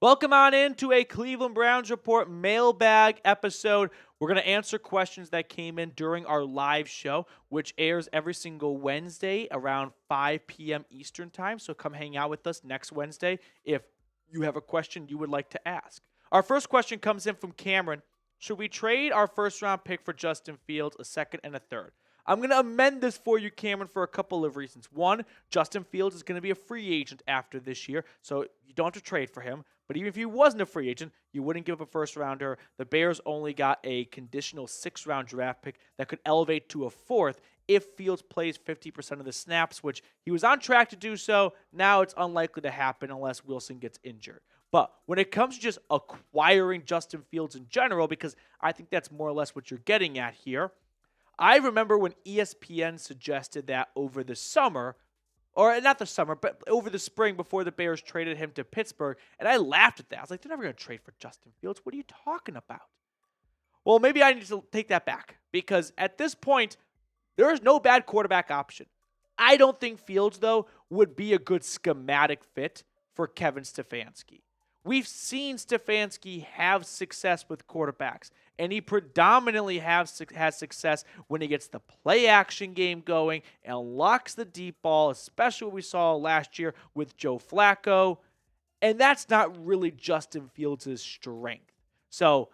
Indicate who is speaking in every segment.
Speaker 1: Welcome on into a Cleveland Browns Report mailbag episode. We're going to answer questions that came in during our live show, which airs every single Wednesday around 5 p.m. Eastern Time. So come hang out with us next Wednesday if you have a question you would like to ask. Our first question comes in from Cameron. Should we trade our first-round pick for Justin Fields, a second and a third? I'm going to amend this for you, Cameron, for a couple of reasons. One, Justin Fields is going to be a free agent after this year, so you don't have to trade for him. But even if he wasn't a free agent, you wouldn't give up a first-rounder. The Bears only got a conditional sixth-round draft pick that could elevate to a fourth if Fields plays 50% of the snaps, which he was on track to do so. Now it's unlikely to happen unless Wilson gets injured. But when it comes to just acquiring Justin Fields in general, because I think that's more or less what you're getting at here, I remember when ESPN suggested that over the summer, or not the summer, but over the spring before the Bears traded him to Pittsburgh, and I laughed at that. I was like, they're never going to trade for Justin Fields. What are you talking about? Well, maybe I need to take that back, because at this point, there is no bad quarterback option. I don't think Fields, though, would be a good schematic fit for Kevin Stefanski. We've seen Stefanski have success with quarterbacks, and he predominantly has success when he gets the play-action game going and unlocks the deep ball, especially what we saw last year with Joe Flacco, and that's not really Justin Fields' strength. So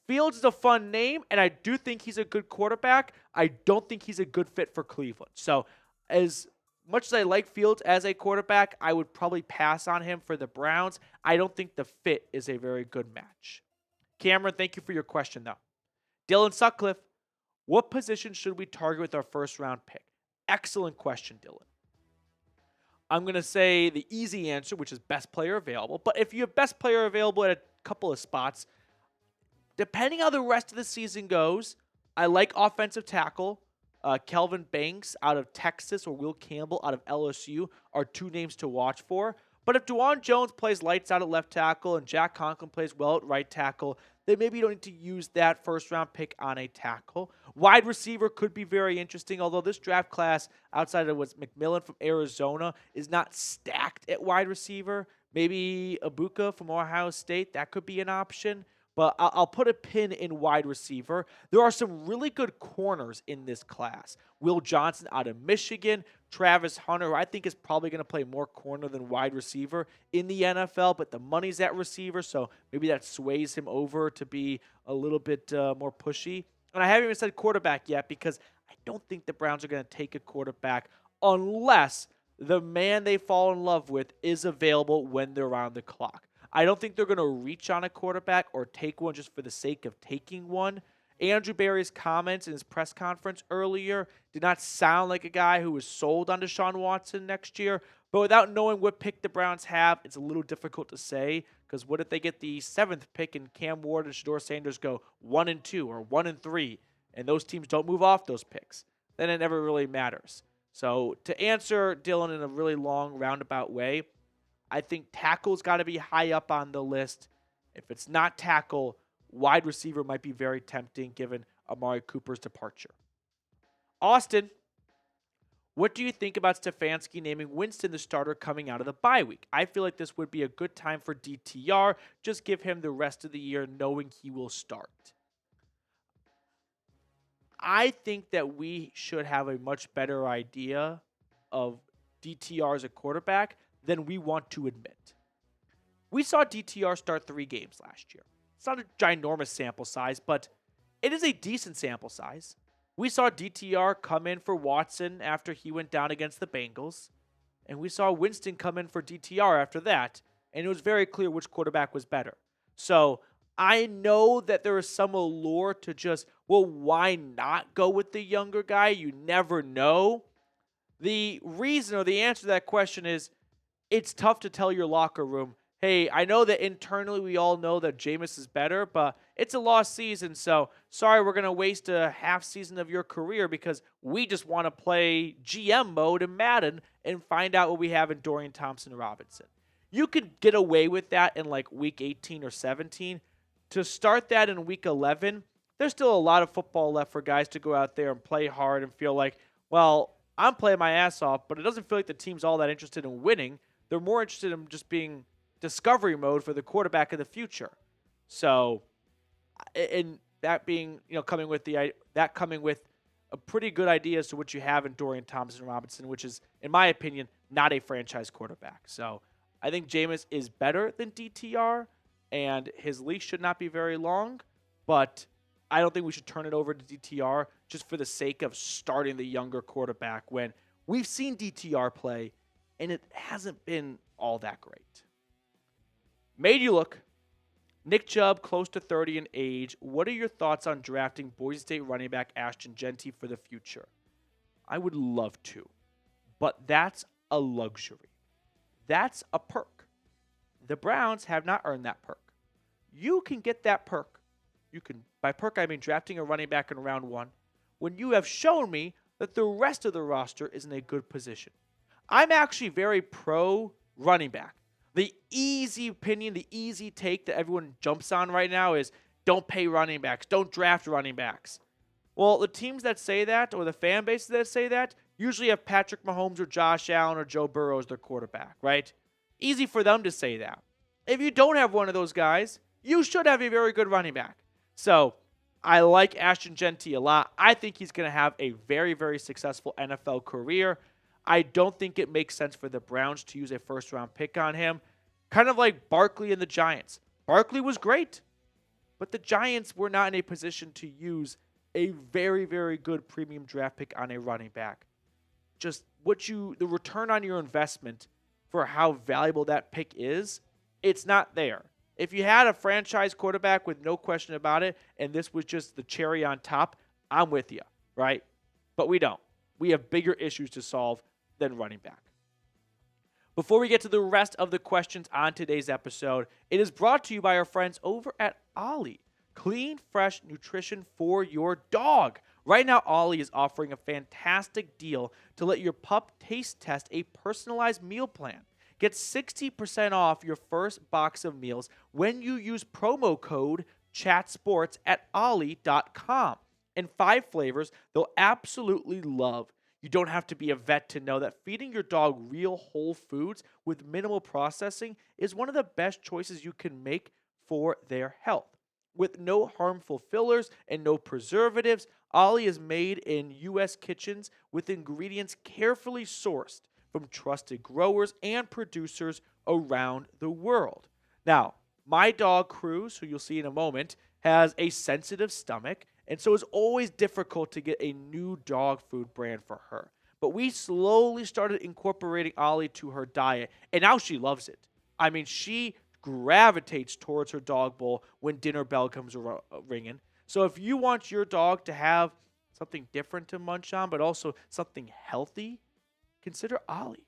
Speaker 1: Fields is a fun name, and I do think he's a good quarterback. I don't think he's a good fit for Cleveland. So as much as I like Fields as a quarterback, I would probably pass on him for the Browns. I don't think the fit is a very good match. Cameron, thank you for your question, though. Dylan Sutcliffe, what position should we target with our first-round pick? Excellent question, Dylan. I'm going to say the easy answer, which is best player available. But if you have best player available at a couple of spots, depending how the rest of the season goes, I like offensive tackle. Kelvin Banks out of Texas or Will Campbell out of LSU are two names to watch for. But if Dawand Jones plays lights out at left tackle and Jack Conklin plays well at right tackle, then maybe you don't need to use that first-round pick on a tackle. Wide receiver could be very interesting, although this draft class, outside of what's McMillan from Arizona, is not stacked at wide receiver. Maybe Ibuka from Ohio State, that could be an option. But I'll put a pin in wide receiver. There are some really good corners in this class. Will Johnson out of Michigan, Travis Hunter, who I think is probably going to play more corner than wide receiver in the NFL, but the money's at receiver, so maybe that sways him over to be a little bit more pushy. And I haven't even said quarterback yet because I don't think the Browns are going to take a quarterback unless the man they fall in love with is available when they're on the clock. I don't think they're going to reach on a quarterback or take one just for the sake of taking one. Andrew Berry's comments in his press conference earlier did not sound like a guy who was sold on Deshaun Watson next year. But without knowing what pick the Browns have, it's a little difficult to say. Because what if they get the 7th pick and Cam Ward and Shedeur Sanders go 1-2 or 1-3, and those teams don't move off those picks? Then it never really matters. So to answer Dylan in a really long roundabout way, I think tackle's got to be high up on the list. If it's not tackle, wide receiver might be very tempting given Amari Cooper's departure. Austin, what do you think about Stefanski naming Winston the starter coming out of the bye week? I feel like this would be a good time for DTR. Just give him the rest of the year knowing he will start. I think that we should have a much better idea of DTR as a quarterback than we want to admit. We saw DTR start 3 games last year. It's not a ginormous sample size, but it is a decent sample size. We saw DTR come in for Watson after he went down against the Bengals, and we saw Winston come in for DTR after that, and it was very clear which quarterback was better. So I know that there is some allure to just, well, why not go with the younger guy? You never know. The reason or the answer to that question is, it's tough to tell your locker room, hey, I know that internally we all know that Jameis is better, but it's a lost season, so sorry we're going to waste a half season of your career because we just want to play GM mode in Madden and find out what we have in Dorian Thompson-Robinson. You could get away with that in like week 18 or 17. To start that in week 11, there's still a lot of football left for guys to go out there and play hard and feel like, well, I'm playing my ass off, but it doesn't feel like the team's all that interested in winning. They're more interested in just being discovery mode for the quarterback of the future. So, and that being, coming with a pretty good idea as to what you have in Dorian Thompson-Robinson, which is, in my opinion, not a franchise quarterback. So I think Jameis is better than DTR, and his leash should not be very long, but I don't think we should turn it over to DTR just for the sake of starting the younger quarterback when we've seen DTR play, and it hasn't been all that great. Made you look. Nick Chubb, close to 30 in age. What are your thoughts on drafting Boise State running back Ashton Genty for the future? I would love to, but that's a luxury. That's a perk. The Browns have not earned that perk. You can get that perk. By perk, I mean drafting a running back in round 1 when you have shown me that the rest of the roster is in a good position. I'm actually very pro running back. The easy opinion, the easy take that everyone jumps on right now is don't pay running backs, don't draft running backs. Well, the teams that say that, or the fan bases that say that, usually have Patrick Mahomes or Josh Allen or Joe Burrow as their quarterback, right? Easy for them to say that. If you don't have one of those guys, you should have a very good running back. So I like Ashton Genty a lot. I think he's going to have a very, very successful NFL career. I don't think it makes sense for the Browns to use a first-round pick on him. Kind of like Barkley and the Giants. Barkley was great, but the Giants were not in a position to use a very, very good premium draft pick on a running back. Just the return on your investment for how valuable that pick is, it's not there. If you had a franchise quarterback with no question about it, and this was just the cherry on top, I'm with you, right? But we don't. We have bigger issues to solve than running back. Before we get to the rest of the questions on today's episode, it is brought to you by our friends over at Ollie. Clean, fresh nutrition for your dog. Right now, Ollie is offering a fantastic deal to let your pup taste test a personalized meal plan. Get 60% off your first box of meals when you use promo code CHATSPORTS at ollie.com. And 5 flavors they'll absolutely love. You don't have to be a vet to know that feeding your dog real whole foods with minimal processing is one of the best choices you can make for their health. With no harmful fillers and no preservatives, Ollie is made in U.S. kitchens with ingredients carefully sourced from trusted growers and producers around the world. Now, my dog Cruz, who you'll see in a moment, has a sensitive stomach, and so it's always difficult to get a new dog food brand for her. But we slowly started incorporating Ollie to her diet, and now she loves it. I mean, she gravitates towards her dog bowl when dinner bell comes ringing. So if you want your dog to have something different to munch on, but also something healthy, consider Ollie.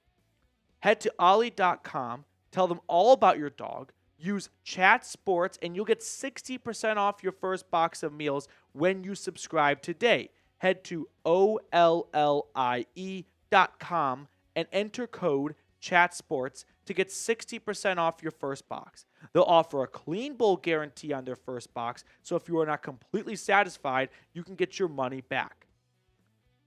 Speaker 1: Head to ollie.com, tell them all about your dog, use Chat Sports, and you'll get 60% off your first box of meals when you subscribe today. Head to ollie.com and enter code CHATSPORTS to get 60% off your first box. They'll offer a clean bowl guarantee on their first box, so if you are not completely satisfied, you can get your money back.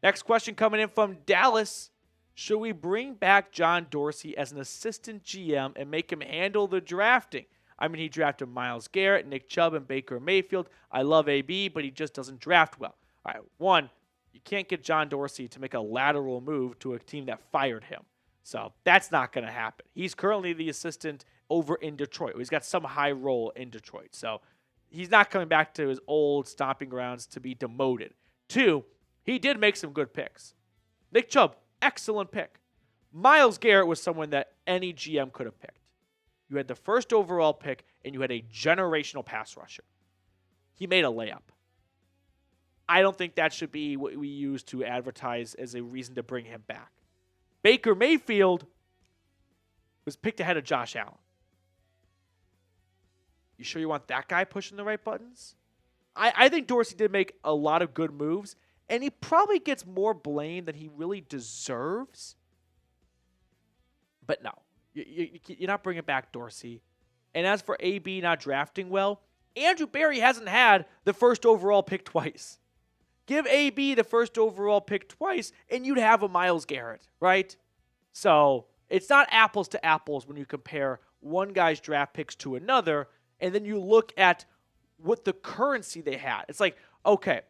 Speaker 1: Next question coming in from Dallas. Should we bring back John Dorsey as an assistant GM and make him handle the drafting? I mean, he drafted Myles Garrett, Nick Chubb, and Baker Mayfield. I love AB, but he just doesn't draft well. All right, one, you can't get John Dorsey to make a lateral move to a team that fired him. So that's not going to happen. He's currently the assistant over in Detroit. He's got some high role in Detroit. So he's not coming back to his old stomping grounds to be demoted. 2, he did make some good picks. Nick Chubb, excellent pick. Myles Garrett was someone that any GM could have picked. You had the first overall pick, and you had a generational pass rusher. He made a layup. I don't think that should be what we use to advertise as a reason to bring him back. Baker Mayfield was picked ahead of Josh Allen. You sure you want that guy pushing the right buttons? I think Dorsey did make a lot of good moves, and he probably gets more blame than he really deserves. But no, you're not bringing back Dorsey. And as for AB not drafting well, Andrew Berry hasn't had the first overall pick twice. Give AB the first overall pick twice, and you'd have a Myles Garrett, right? So it's not apples to apples when you compare one guy's draft picks to another, and then you look at what the currency they had. It's like, okay,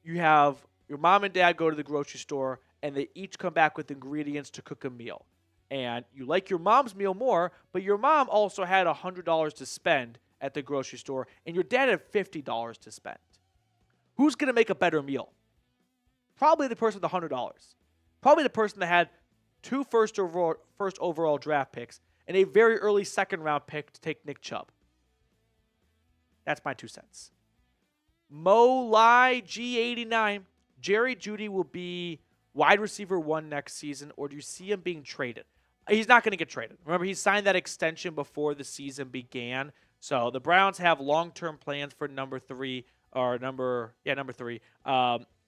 Speaker 1: you have your mom and dad go to the grocery store, and they each come back with ingredients to cook a meal. And you like your mom's meal more, but your mom also had $100 to spend at the grocery store, and your dad had $50 to spend. Who's going to make a better meal? Probably the person with the $100. Probably the person that had 2 first overall draft picks and a very early second-round pick to take Nick Chubb. That's my 2 cents. Mo Lai G89. Jerry Jeudy will be wide receiver 1 next season, or do you see him being traded? He's not going to get traded. Remember, he signed that extension before the season began. So the Browns have long-term plans for number 3.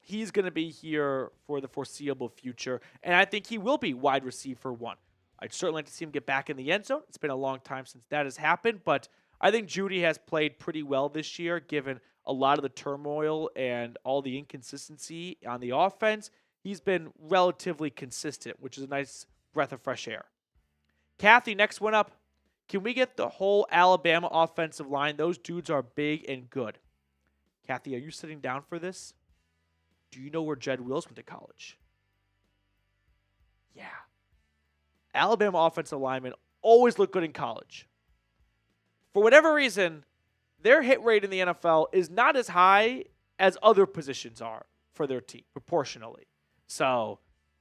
Speaker 1: He's going to be here for the foreseeable future, and I think he will be wide receiver 1. I'd certainly like to see him get back in the end zone. It's been a long time since that has happened, but I think Jeudy has played pretty well this year, given a lot of the turmoil and all the inconsistency on the offense. He's been relatively consistent, which is a nice breath of fresh air. Kathy, next one up. Can we get the whole Alabama offensive line? Those dudes are big and good. Kathy, are you sitting down for this? Do you know where Jedrick Wills went to college? Yeah. Alabama offensive linemen always look good in college. For whatever reason, their hit rate in the NFL is not as high as other positions are for their team, proportionally. So,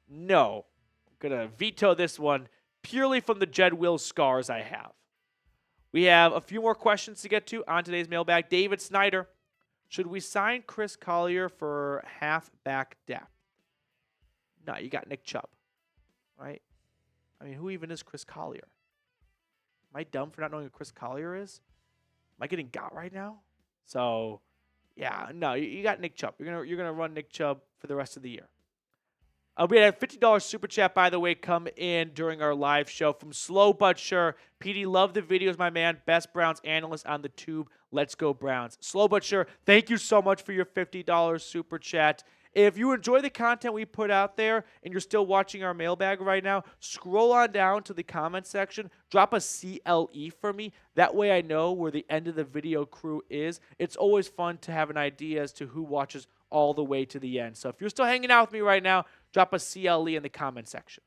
Speaker 1: no. I'm going to veto this one purely from the Jedrick Wills scars I have. We have a few more questions to get to on today's mailbag. David Snyder. Should we sign Chris Collier for halfback depth? No, you got Nick Chubb, right? I mean, who even is Chris Collier? Am I dumb for not knowing who Chris Collier is? Am I getting got right now? So, yeah, no, you got Nick Chubb. You're gonna run Nick Chubb for the rest of the year. We had a $50 super chat, by the way, come in during our live show from Slow But Sure. PD, love the videos, my man. Best Browns analyst on the tube. Let's go Browns. Slow But Sure, thank you so much for your $50 super chat. If you enjoy the content we put out there and you're still watching our mailbag right now, scroll on down to the comment section. Drop a CLE for me. That way I know where the end of the video crew is. It's always fun to have an idea as to who watches all the way to the end. So if you're still hanging out with me right now, drop a CLE in the comment section.